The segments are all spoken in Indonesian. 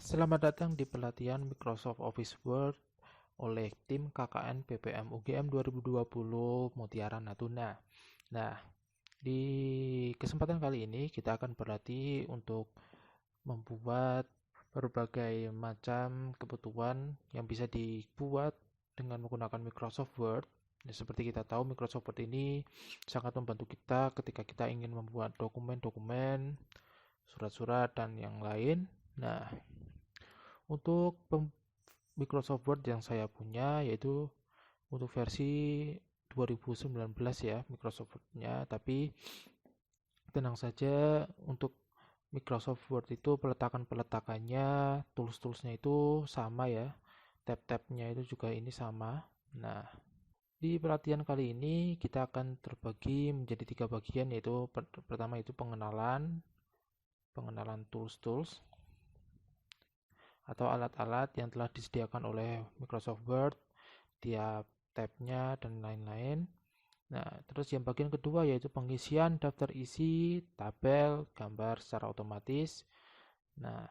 Selamat datang di pelatihan Microsoft Office Word oleh tim KKN PPM UGM 2020 Mutiara Natuna. Nah, di kesempatan kali ini kita akan berlatih untuk membuat berbagai macam kebutuhan yang bisa dibuat dengan menggunakan Microsoft Word. Ya, seperti kita tahu, Microsoft Word ini sangat membantu kita ketika kita ingin membuat dokumen-dokumen, surat-surat, dan yang lain. Nah, untuk Microsoft Word yang saya punya yaitu untuk versi 2019 ya Microsoft Word-nya, tapi tenang saja untuk Microsoft Word itu peletakannya, tools-toolsnya itu sama ya, tab-tabnya itu juga ini sama. Nah, di pelatihan kali ini kita akan terbagi menjadi 3 bagian, yaitu pertama itu pengenalan tools-tools atau alat-alat yang telah disediakan oleh Microsoft Word, tiap tabnya dan lain-lain. Nah, terus yang bagian kedua yaitu pengisian daftar isi, tabel, gambar secara otomatis. Nah,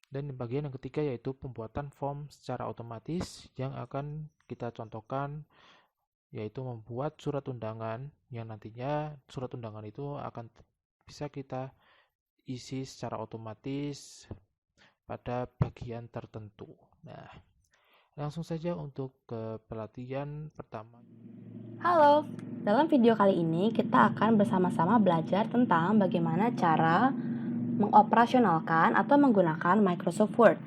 dan bagian yang ketiga yaitu pembuatan form secara otomatis yang akan kita contohkan, yaitu membuat surat undangan yang nantinya surat undangan itu akan bisa kita isi secara otomatis pada bagian tertentu. Nah, langsung saja untuk ke pelatihan pertama. Halo, dalam video kali ini kita akan bersama-sama belajar tentang bagaimana cara mengoperasionalkan atau menggunakan Microsoft Word.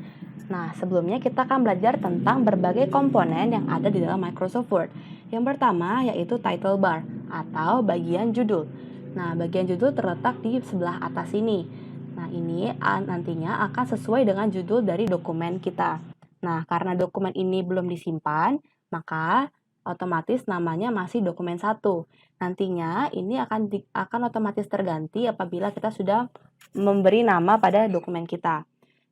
Nah, sebelumnya kita akan belajar tentang berbagai komponen yang ada di dalam Microsoft Word. Yang pertama yaitu title bar atau bagian judul. Nah, bagian judul terletak di sebelah atas ini. Nah, ini nantinya akan sesuai dengan judul dari dokumen kita. Nah, karena dokumen ini belum disimpan, maka otomatis namanya masih dokumen 1. Nantinya ini akan otomatis terganti apabila kita sudah memberi nama pada dokumen kita.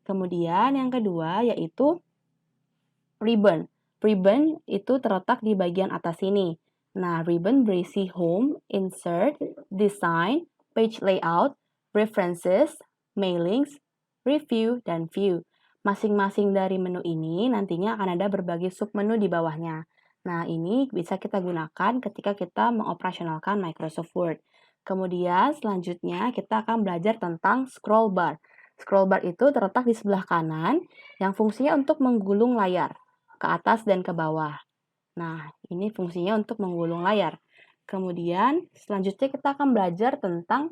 Kemudian yang kedua yaitu ribbon. Ribbon itu terletak di bagian atas sini. Nah, ribbon berisi home, insert, design, page layout, references, mailings, review, dan view. Masing-masing dari menu ini nantinya akan ada berbagai submenu di bawahnya. Nah, ini bisa kita gunakan ketika kita mengoperasionalkan Microsoft Word. Kemudian selanjutnya kita akan belajar tentang scroll bar. Scroll bar itu terletak di sebelah kanan yang fungsinya untuk menggulung layar ke atas dan ke bawah. Nah, ini fungsinya untuk menggulung layar. Kemudian selanjutnya kita akan belajar tentang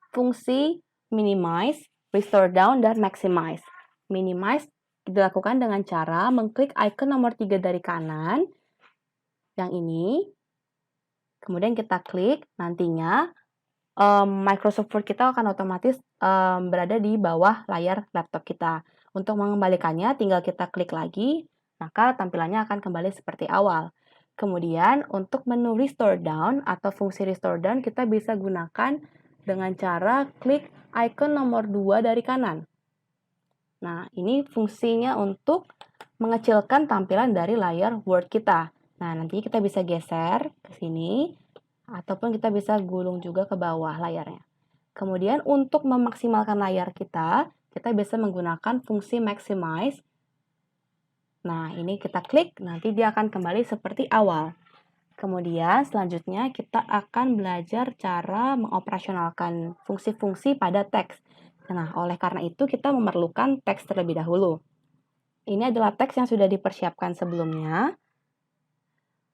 fungsi minimize, restore down, dan maximize. Minimize dilakukan dengan cara mengklik icon nomor 3 dari kanan, yang ini, kemudian kita klik, nantinya Microsoft Word kita akan otomatis berada di bawah layar laptop kita. Untuk mengembalikannya, tinggal kita klik lagi, maka tampilannya akan kembali seperti awal. Kemudian, untuk menu Restore Down atau fungsi Restore Down, kita bisa gunakan dengan cara klik icon nomor 2 dari kanan. Nah, ini fungsinya untuk mengecilkan tampilan dari layar Word kita. Nah, nanti kita bisa geser ke sini, ataupun kita bisa gulung juga ke bawah layarnya. Kemudian untuk memaksimalkan layar kita bisa menggunakan fungsi maximize. Nah, ini kita klik, nanti dia akan kembali seperti awal. Kemudian selanjutnya kita akan belajar cara mengoperasionalkan fungsi-fungsi pada teks. Nah, oleh karena itu kita memerlukan teks terlebih dahulu. Ini adalah teks yang sudah dipersiapkan sebelumnya.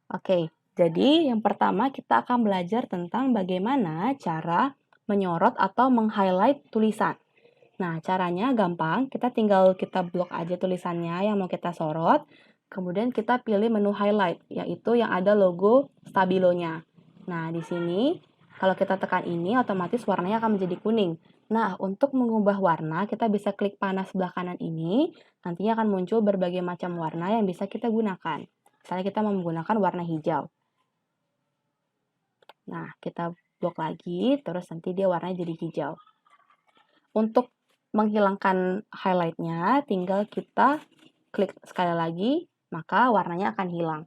Oke, jadi yang pertama kita akan belajar tentang bagaimana cara menyorot atau meng-highlight tulisan. Nah, caranya gampang, kita blok aja tulisannya yang mau kita sorot, kemudian kita pilih menu highlight, yaitu yang ada logo Stabilo-nya. Nah, di sini kalau kita tekan ini, otomatis warnanya akan menjadi kuning. Nah, untuk mengubah warna, kita bisa klik panah sebelah kanan ini, nantinya akan muncul berbagai macam warna yang bisa kita gunakan. Misalnya kita mau menggunakan warna hijau. Nah, kita blok lagi, terus nanti dia warnanya jadi hijau. Untuk menghilangkan highlight-nya, tinggal kita klik sekali lagi, maka warnanya akan hilang.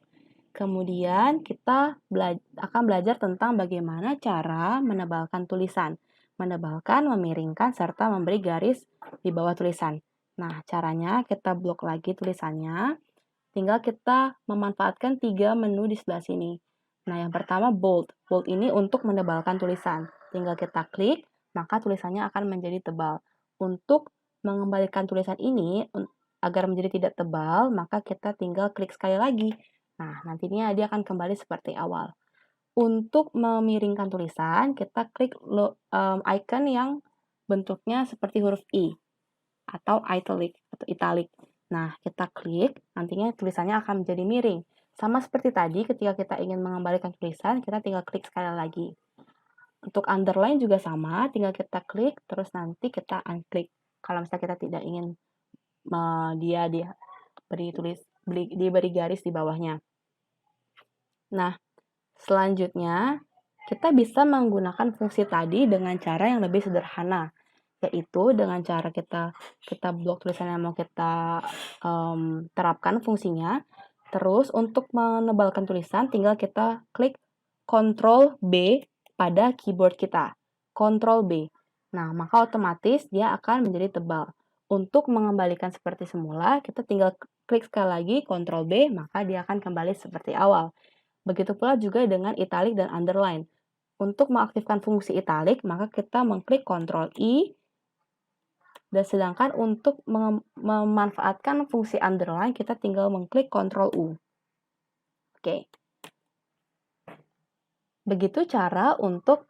Kemudian kita akan belajar tentang bagaimana cara menebalkan tulisan. Menebalkan, memiringkan, serta memberi garis di bawah tulisan. Nah, caranya kita blok lagi tulisannya, tinggal kita memanfaatkan 3 menu di sebelah sini. Nah, yang pertama bold. Bold ini untuk menebalkan tulisan. Tinggal kita klik, maka tulisannya akan menjadi tebal. Untuk mengembalikan tulisan ini, agar menjadi tidak tebal, maka kita tinggal klik sekali lagi. Nah, nantinya dia akan kembali seperti awal. Untuk memiringkan tulisan, kita klik icon yang bentuknya seperti huruf I atau italic. Nah, kita klik, nantinya tulisannya akan menjadi miring. Sama seperti tadi, ketika kita ingin mengembalikan tulisan, kita tinggal klik sekali lagi. Untuk underline juga sama, tinggal kita klik, terus nanti kita unklik. Kalau misalnya kita tidak ingin dia diberi garis di bawahnya. Nah, selanjutnya, kita bisa menggunakan fungsi tadi dengan cara yang lebih sederhana, yaitu dengan cara kita blok tulisan yang mau kita terapkan fungsinya. Terus untuk menebalkan tulisan, tinggal kita klik Ctrl B pada keyboard kita. Ctrl B. Nah, maka otomatis dia akan menjadi tebal. Untuk mengembalikan seperti semula, kita tinggal klik sekali lagi Ctrl B, maka dia akan kembali seperti awal. Begitu pula juga dengan italic dan underline. Untuk mengaktifkan fungsi italic, maka kita mengklik Ctrl I, dan sedangkan untuk memanfaatkan fungsi underline, kita tinggal mengklik Ctrl U. Oke. Begitu cara untuk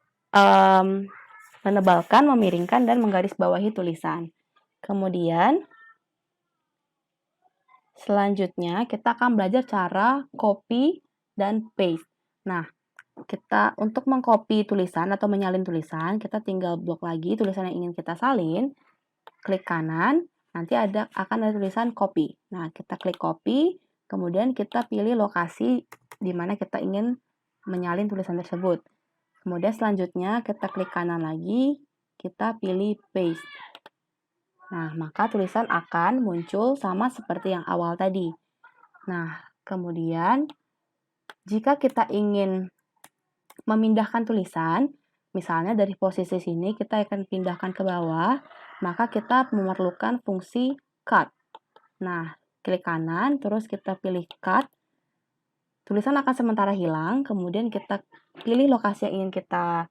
menebalkan, memiringkan, dan menggarisbawahi tulisan. Kemudian, selanjutnya kita akan belajar cara copy dan paste. Nah, kita untuk mengcopy tulisan atau menyalin tulisan, kita tinggal blok lagi tulisan yang ingin kita salin, klik kanan, nanti akan ada tulisan copy. Nah, kita klik copy, kemudian kita pilih lokasi di mana kita ingin menyalin tulisan tersebut. Kemudian selanjutnya kita klik kanan lagi, kita pilih paste. Nah, maka tulisan akan muncul sama seperti yang awal tadi. Nah, kemudian jika kita ingin memindahkan tulisan, misalnya dari posisi sini kita akan pindahkan ke bawah, maka kita memerlukan fungsi cut. Nah, klik kanan, terus kita pilih cut. Tulisan akan sementara hilang, kemudian kita pilih lokasi yang ingin kita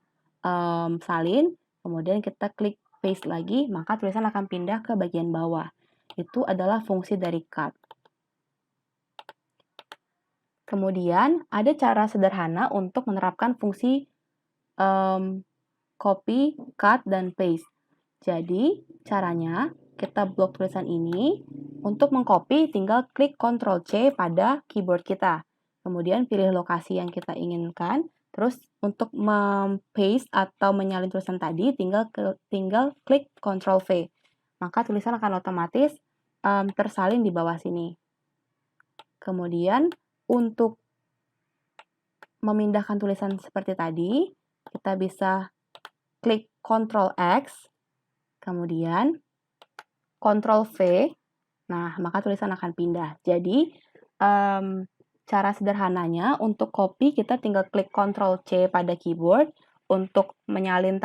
salin, kemudian kita klik paste lagi, maka tulisan akan pindah ke bagian bawah. Itu adalah fungsi dari cut. Kemudian, ada cara sederhana untuk menerapkan fungsi copy, cut, dan paste. Jadi, caranya kita blok tulisan ini. Untuk mengcopy, tinggal klik Ctrl C pada keyboard kita. Kemudian pilih lokasi yang kita inginkan. Terus untuk paste atau menyalin tulisan tadi, tinggal klik Ctrl V. Maka tulisan akan otomatis tersalin di bawah sini. Kemudian untuk memindahkan tulisan seperti tadi, kita bisa klik Ctrl X, kemudian Ctrl V, nah maka tulisan akan pindah. Jadi, cara sederhananya untuk copy kita tinggal klik Ctrl C pada keyboard, untuk menyalin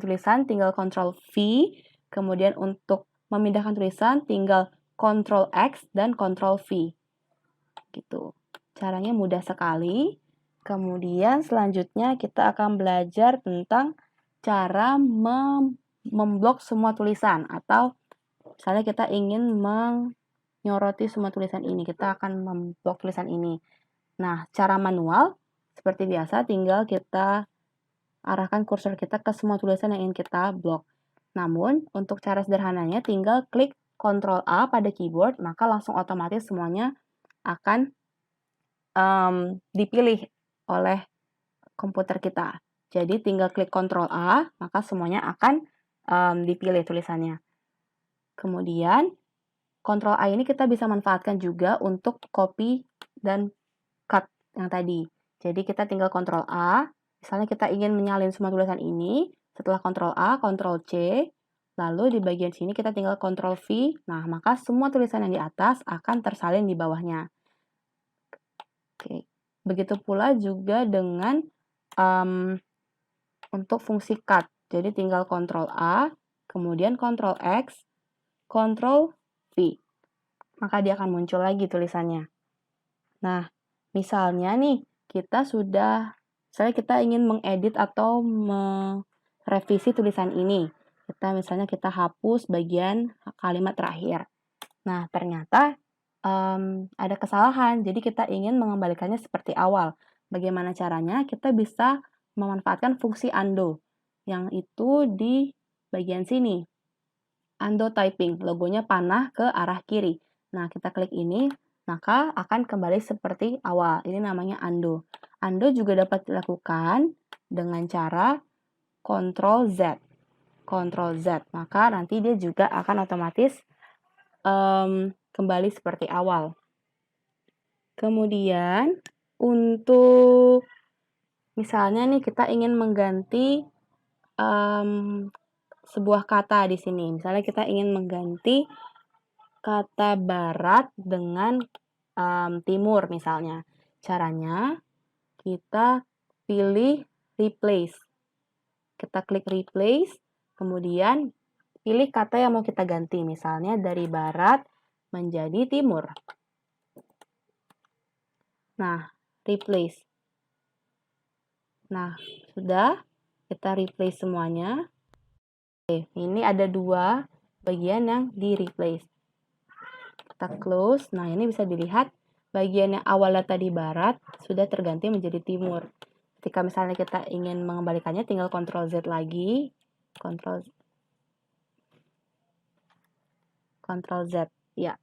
tulisan tinggal Ctrl V, kemudian untuk memindahkan tulisan tinggal Ctrl X dan Ctrl V. Gitu. Caranya mudah sekali. Kemudian selanjutnya kita akan belajar tentang cara memblok semua tulisan, atau misalnya kita ingin menyoroti semua tulisan ini, kita akan memblok tulisan ini. Nah, cara manual seperti biasa tinggal kita arahkan kursor kita ke semua tulisan yang ingin kita blok. Namun, untuk cara sederhananya tinggal klik Ctrl A pada keyboard, maka langsung otomatis semuanya akan dipilih oleh komputer kita. Jadi tinggal klik Ctrl A, maka semuanya akan dipilih tulisannya. Kemudian, Ctrl A ini kita bisa manfaatkan juga untuk copy dan cut yang tadi. Jadi kita tinggal Ctrl A, misalnya kita ingin menyalin semua tulisan ini, setelah Ctrl A, Ctrl C, lalu di bagian sini kita tinggal Ctrl V, nah maka semua tulisan yang di atas akan tersalin di bawahnya. Oke. Begitu pula juga dengan untuk fungsi cut. Jadi tinggal Ctrl A, kemudian Ctrl X, Ctrl V. Maka dia akan muncul lagi tulisannya. Nah, misalnya nih, misalnya kita ingin mengedit atau merevisi tulisan ini. Misalnya kita hapus bagian kalimat terakhir. Nah, ternyata ada kesalahan, jadi kita ingin mengembalikannya seperti awal. Bagaimana caranya? Kita bisa memanfaatkan fungsi undo, yang itu di bagian sini. Undo typing, logonya panah ke arah kiri. Nah, kita klik ini, maka akan kembali seperti awal. Ini namanya undo. Undo juga dapat dilakukan dengan cara Ctrl Z. Ctrl Z, maka nanti dia juga akan otomatis kembali seperti awal. Kemudian, untuk misalnya nih kita ingin mengganti sebuah kata di sini. Misalnya kita ingin mengganti kata barat dengan timur misalnya. Caranya kita pilih replace. Kita klik replace, kemudian pilih kata yang mau kita ganti. Misalnya dari barat menjadi timur. Nah, replace. Nah, sudah kita replace semuanya. Oke, ini ada dua bagian yang di replace. Kita close. Nah, ini bisa dilihat bagian yang awalnya tadi barat sudah terganti menjadi timur. Ketika misalnya kita ingin mengembalikannya, tinggal Ctrl Z lagi. Ctrl Z. Ya.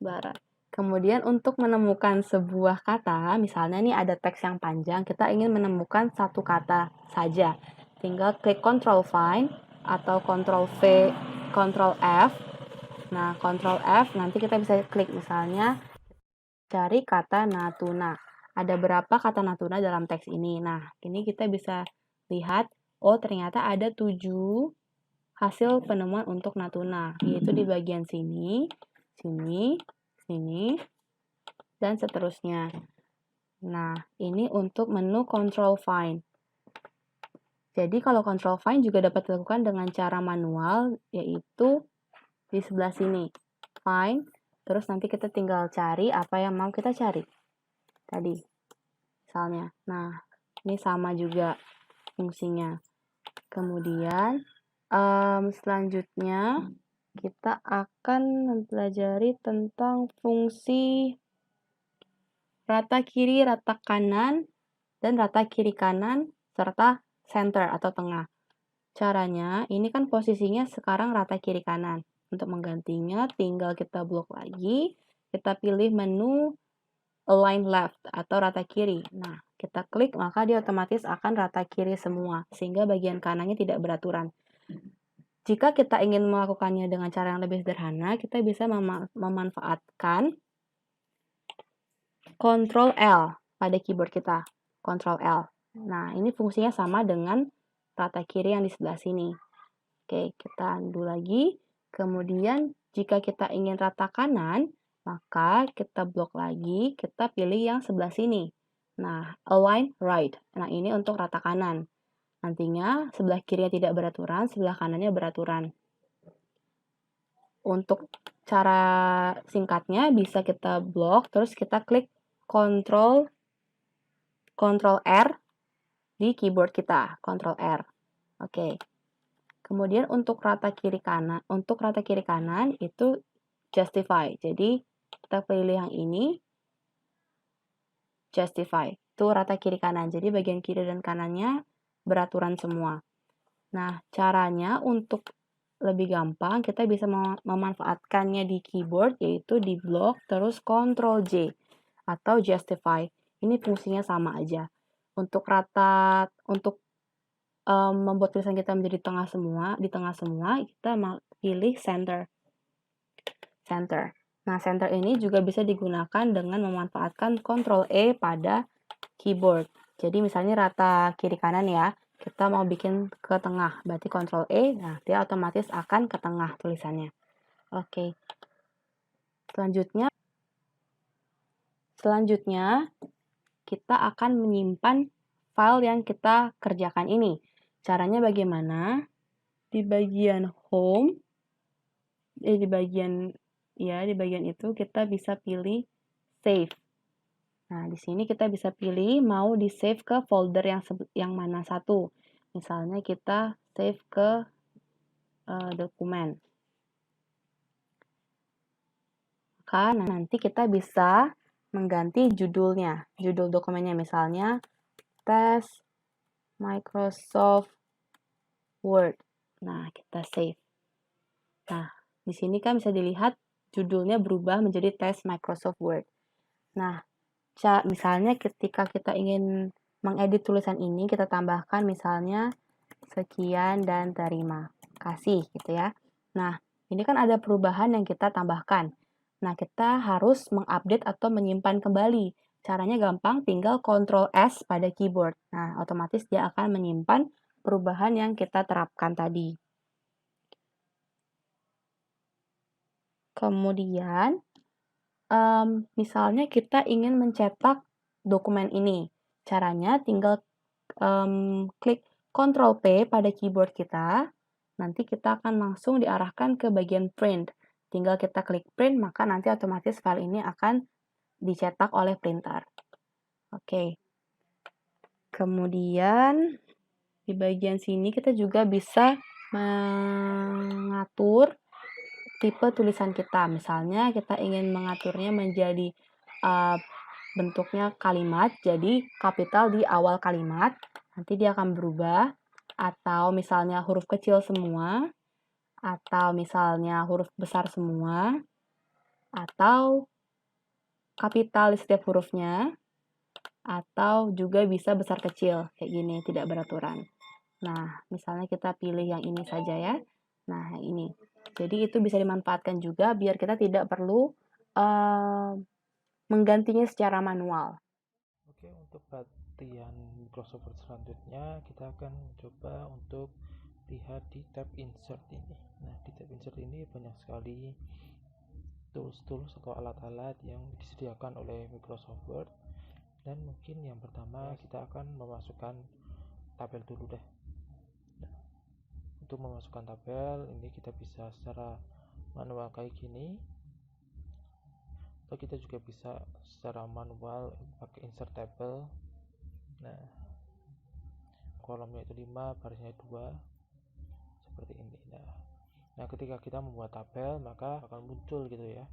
Barat. Kemudian untuk menemukan sebuah kata, misalnya nih ada teks yang panjang, kita ingin menemukan satu kata saja. Tinggal klik Ctrl Find atau Ctrl V, Ctrl F. Nah, Ctrl F nanti kita bisa klik misalnya cari kata Natuna. Ada berapa kata Natuna dalam teks ini? Nah, ini kita bisa lihat, oh ternyata ada 7 hasil penemuan untuk Natuna, yaitu di bagian sini, sini, sini, dan seterusnya. Nah, ini untuk menu Control Find. Jadi kalau Control Find juga dapat dilakukan dengan cara manual, yaitu di sebelah sini. Find, terus nanti kita tinggal cari apa yang mau kita cari. Tadi, misalnya. Nah, ini sama juga fungsinya. Kemudian, selanjutnya kita akan mempelajari tentang fungsi rata kiri, rata kanan, dan rata kiri kanan, serta center atau tengah. Caranya, ini kan posisinya sekarang rata kiri kanan. Untuk menggantinya, tinggal kita blok lagi, kita pilih menu align left atau rata kiri. Nah, kita klik, maka dia otomatis akan rata kiri semua, sehingga bagian kanannya tidak beraturan. Jika kita ingin melakukannya dengan cara yang lebih sederhana, kita bisa memanfaatkan Ctrl L pada keyboard kita. Ctrl L. Nah, ini fungsinya sama dengan rata kiri yang di sebelah sini. Oke, kita undo lagi. Kemudian, jika kita ingin rata kanan, maka kita blok lagi, kita pilih yang sebelah sini. Nah, align right. Nah, ini untuk rata kanan. Nantinya, sebelah kirinya tidak beraturan, sebelah kanannya beraturan. Untuk cara singkatnya, bisa kita blok, terus kita klik Ctrl R di keyboard kita. Ctrl R. Oke. Kemudian untuk rata kiri kanan itu justify. Jadi kita pilih yang ini justify. Itu rata kiri kanan. Jadi bagian kiri dan kanannya beraturan semua. Nah, caranya untuk lebih gampang kita bisa memanfaatkannya di keyboard yaitu di blok terus Ctrl J atau justify. Ini fungsinya sama aja. Untuk membuat tulisan kita menjadi di tengah semua, kita pilih center. Nah, center ini juga bisa digunakan dengan memanfaatkan Ctrl E pada keyboard. Jadi misalnya rata kiri kanan ya, kita mau bikin ke tengah, berarti Ctrl E, nah dia otomatis akan ke tengah tulisannya. Oke. Selanjutnya kita akan menyimpan file yang kita kerjakan ini. Caranya bagaimana? Di bagian home, di bagian itu kita bisa pilih save. Nah, di sini kita bisa pilih mau di-save ke folder yang mana satu. Misalnya kita save ke dokumen. Maka nanti kita bisa mengganti judulnya. Judul dokumennya misalnya tes Microsoft Word. Nah, kita save. Nah, di sini kan bisa dilihat judulnya berubah menjadi tes Microsoft Word. Nah, misalnya ketika kita ingin mengedit tulisan ini, kita tambahkan misalnya sekian dan terima kasih gitu ya. Nah, ini kan ada perubahan yang kita tambahkan. Nah, kita harus mengupdate atau menyimpan kembali. Caranya gampang, tinggal Ctrl S pada keyboard. Nah, otomatis dia akan menyimpan perubahan yang kita terapkan tadi. Kemudian, misalnya kita ingin mencetak dokumen ini. Caranya tinggal klik Ctrl P pada keyboard kita, nanti kita akan langsung diarahkan ke bagian print. Tinggal kita klik print, maka nanti otomatis file ini akan dicetak oleh printer. Oke. Kemudian, di bagian sini kita juga bisa mengatur tipe tulisan kita. Misalnya kita ingin mengaturnya menjadi bentuknya kalimat, jadi kapital di awal kalimat, nanti dia akan berubah. Atau misalnya huruf kecil semua, atau misalnya huruf besar semua, atau kapital di setiap hurufnya, atau juga bisa besar kecil, kayak gini, tidak beraturan. Nah, misalnya kita pilih yang ini saja ya. Nah, yang ini. Jadi itu bisa dimanfaatkan juga biar kita tidak perlu menggantinya secara manual. Oke, untuk latihan Microsoft Word selanjutnya kita akan coba untuk lihat di tab insert ini. Nah, di tab insert ini banyak sekali tools-tools atau alat-alat yang disediakan oleh Microsoft Word. Dan mungkin yang pertama kita akan memasukkan tabel dulu deh. Nah, untuk memasukkan tabel ini kita bisa secara manual kayak gini, atau kita juga bisa secara manual pakai insert table. Nah, kolomnya itu 5, barisnya 2, seperti ini. Nah, ketika kita membuat tabel maka akan muncul gitu ya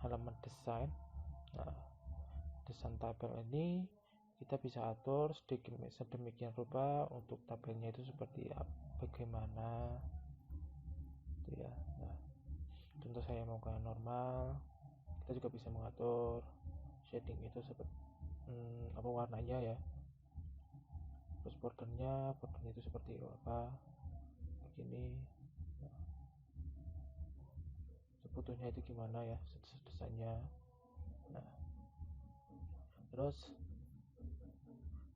halaman desain. Nah, desain tabel ini kita bisa atur sedemikian rupa untuk tabelnya itu seperti bagaimana gitu ya. Nah, contoh saya mau ke normal, kita juga bisa mengatur shading itu seperti apa warnanya ya, terus bordernya itu seperti apa begini. Nah, sebetulnya itu gimana ya desainnya. Nah, terus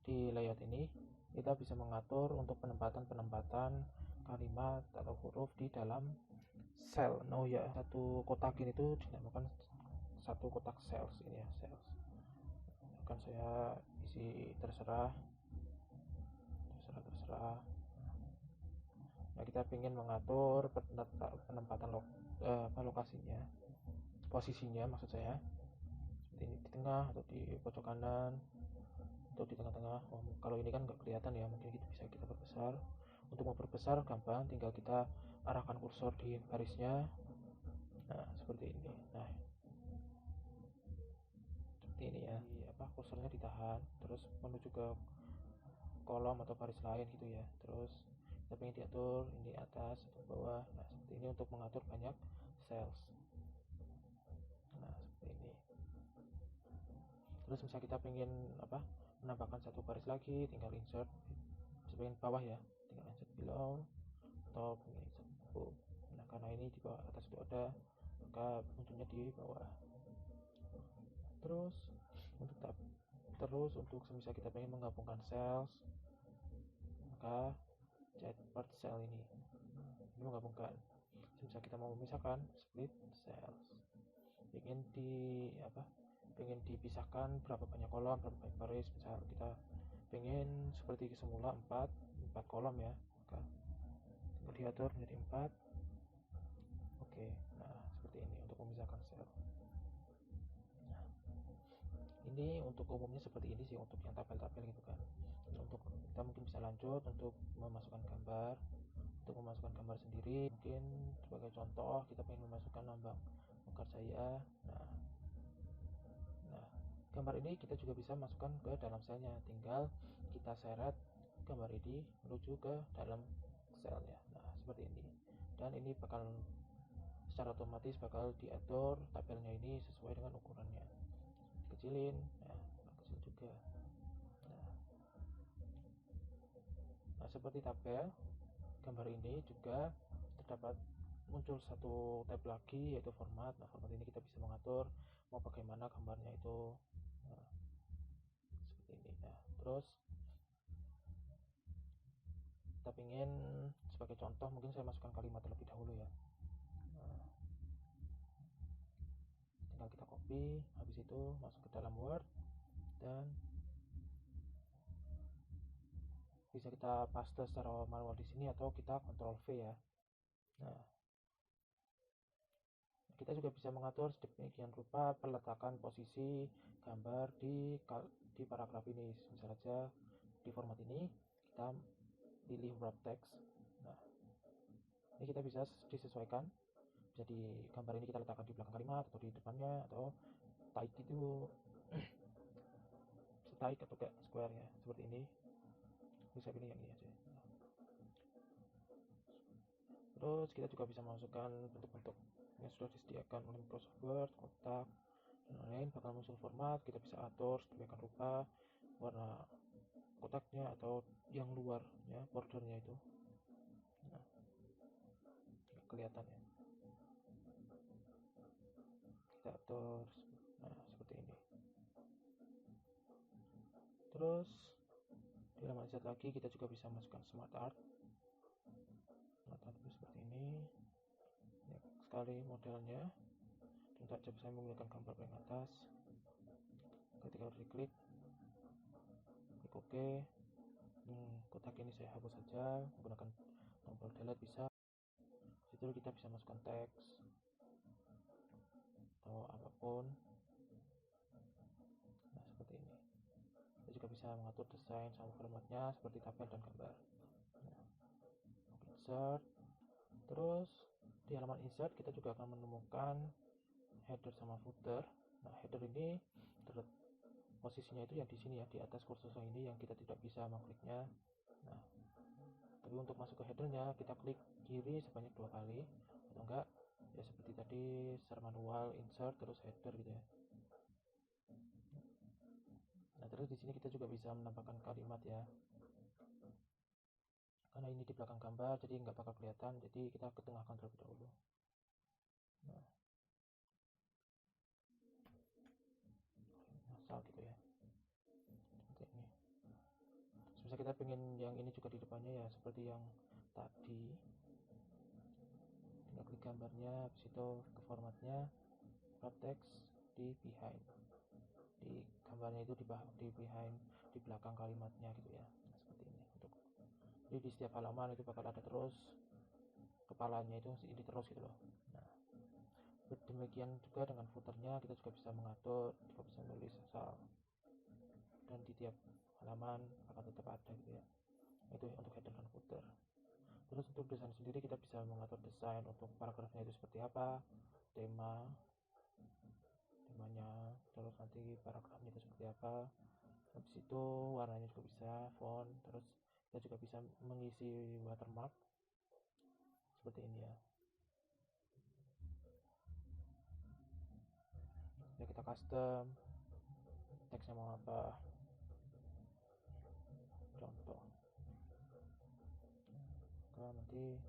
di layout ini kita bisa mengatur untuk penempatan kalimat atau huruf di dalam sel. Oh ya, satu kotak ini tuh dinamakan satu kotak cells ini ya, cells. Akan saya isi terserah. Nah, kita ingin mengatur penempatan lokasinya, posisinya maksud saya, seperti ini, di tengah atau di pojok kanan atau di tengah-tengah. Kalau ini kan nggak kelihatan ya, mungkin bisa kita perbesar. Untuk memperbesar gampang, tinggal kita arahkan kursor di barisnya. Nah, seperti ini. Nah, seperti ini ya. Kursornya ditahan, terus menuju ke kolom atau baris lain gitu ya. Terus kita ingin diatur ini atas atau bawah. Nah, seperti ini untuk mengatur banyak cells. Nah, seperti ini. Terus misalnya kita ingin menambahkan satu baris lagi, tinggal insert sebagian bawah ya, tinggal insert below atau ingin insert above. Nah, karena ini di bawah atas itu ada, maka munculnya di bawah. Terus untuk misalnya kita ingin menggabungkan cells, maka chat part cell ini menggabungkan. Misalnya kita mau memisahkan, split cells, ingin dipisahkan berapa banyak kolom, berapa banyak baris. Misal kita pengen seperti semula 4 kolom ya, maka tinggal diatur menjadi 4. Oke. Nah, memisahkan sel. Nah, ini untuk umumnya seperti ini sih untuk yang tabel-tabel gitu kan. Untuk kita mungkin bisa lanjut untuk memasukkan gambar. Untuk memasukkan gambar sendiri, mungkin sebagai contoh kita ingin memasukkan lambang Mekarjaya. Nah, gambar ini kita juga bisa masukkan ke dalam selnya, tinggal kita seret gambar ini menuju ke dalam selnya. Nah, seperti ini. Dan ini bakal secara otomatis bakal diatur tabelnya ini sesuai dengan ukurannya. Kecilin, nah, kecil juga. Nah, seperti tabel gambar ini juga terdapat muncul satu tab lagi yaitu format. Nah, format ini kita bisa mengatur mau bagaimana gambarnya itu. Nah, seperti ini. Nah, terus kita ingin sebagai contoh mungkin saya masukkan kalimat terlebih dahulu ya. Nah, tinggal kita copy, habis itu masuk ke dalam Word dan bisa kita paste secara manual di sini atau kita Ctrl V ya. Nah, kita juga bisa mengatur sedemikian rupa peletakan posisi gambar di paragraf ini. Misal saja di format ini kita pilih wrap text. Nah, ini kita bisa disesuaikan. Bisa di gambar ini kita letakkan di belakang kalimat atau di depannya atau tight itu tight atau kayak square ya, seperti ini. Bisa pilih yang ini aja. Nah, terus kita juga bisa masukkan bentuk-bentuk yang sudah disediakan oleh Microsoft Word, kotak dan lain-lain. Bakal muncul format, kita bisa atur sedemikian rupa warna kotaknya atau yang luar ya, bordernya itu. Nah, kelihatan ya, kita atur seperti ini. Terus di halaman insert lagi kita juga bisa masukkan smart art itu seperti ini ya, sekali modelnya. Untuk aja saya menggunakan gambar paling atas. Ketika diklik OK, kotak ini saya hapus saja menggunakan tombol delete bisa. Situ kita bisa masukkan teks atau apapun. Nah, seperti ini. Kita juga bisa mengatur desain sama formatnya seperti tabel dan gambar. Nah, insert. Terus di halaman insert kita juga akan menemukan header sama footer. Nah, header ini posisinya itu yang di sini ya, di atas kursor ini yang kita tidak bisa mengkliknya. Nah, tapi untuk masuk ke headernya kita klik kiri sebanyak 2 kali atau enggak ya seperti tadi secara manual insert terus header gitu ya. Nah, terus di sini kita juga bisa menambahkan kalimat ya, karena ini di belakang gambar jadi nggak bakal kelihatan, jadi kita ketengahkan terlebih dahulu. Nah, asal gitu ya, seperti ini. Terus kita pengen yang ini juga di depannya ya, seperti yang tadi. Tinggal klik gambarnya, habis itu ke formatnya, wrap text di behind. Di gambarnya itu di behind, di belakang kalimatnya gitu ya. Nah, seperti ini. Jadi di setiap halaman itu bakal ada terus kepalanya itu ini terus gitu loh. Nah, demikian juga dengan footernya kita juga bisa mengatur, juga bisa menulis asal, dan di tiap halaman akan tetap ada gitu ya. Itu untuk header dan footer. Terus untuk desain sendiri kita bisa mengatur desain untuk paragrafnya itu seperti apa, temanya, terus nanti paragrafnya itu seperti apa. Habis itu warnanya juga bisa, font, terus kita juga bisa mengisi watermark seperti ini ya. Ya kita custom teksnya mau apa, contoh. Kalau nanti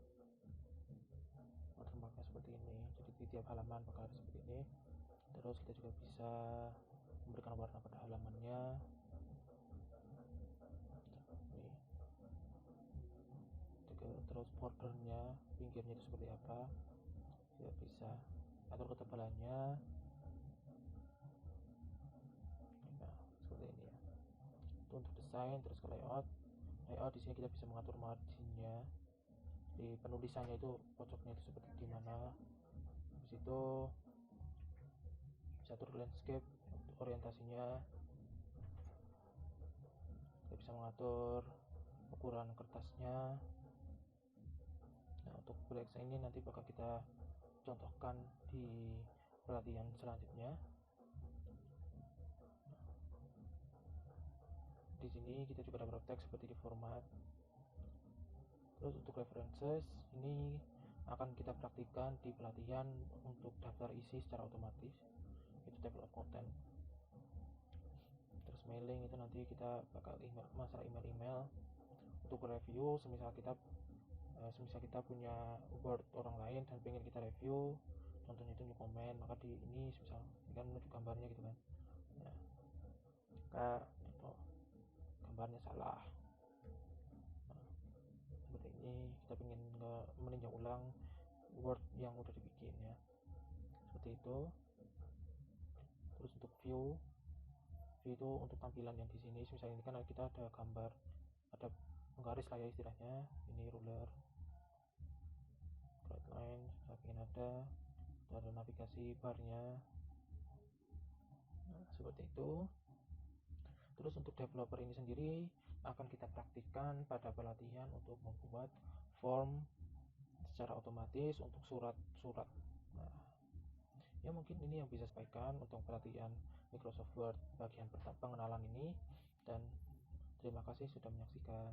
watermarknya seperti ini, jadi di tiap halaman bakal seperti ini. Terus kita juga bisa memberikan warna pada halamannya. Terus bordernya, pinggirnya itu seperti apa, kita bisa atur ketebalannya. Nah, seperti ini ya. Itu untuk desain. Terus ke layout di sini kita bisa mengatur marginnya. Di penulisannya itu pojoknya itu seperti di mana. Habis itu diatur landscape untuk orientasinya. Kita bisa mengatur ukuran kertasnya. Nah, untuk Black ini nanti bakal kita contohkan di pelatihan selanjutnya. Di sini kita juga dapat teks seperti di format. Terus untuk references ini akan kita praktikkan di pelatihan untuk daftar isi secara otomatis, itu table of content. Terus mailing itu nanti kita bakal masalah email untuk review. Semisal kita punya Word orang lain dan pengen kita review, contohnya itu new comment, maka di ini misal ini kan menunjuk gambarnya gitu kan. Nah, contoh gambarnya salah. Nah, seperti ini kita pengen meninjau ulang Word yang udah dibikin ya, seperti itu. Terus untuk view itu untuk tampilan yang di sini, misalnya ini kan kita ada gambar, ada penggaris lah ya istilahnya, ini ruler, bright line, saya ingin ada navigasi barnya. Nah, seperti itu. Terus untuk developer ini sendiri akan kita praktikkan pada pelatihan untuk membuat form secara otomatis untuk surat-surat. Nah, ya mungkin ini yang bisa saya sampaikan untuk pelatihan Microsoft Word bagian pengenalan ini, dan terima kasih sudah menyaksikan.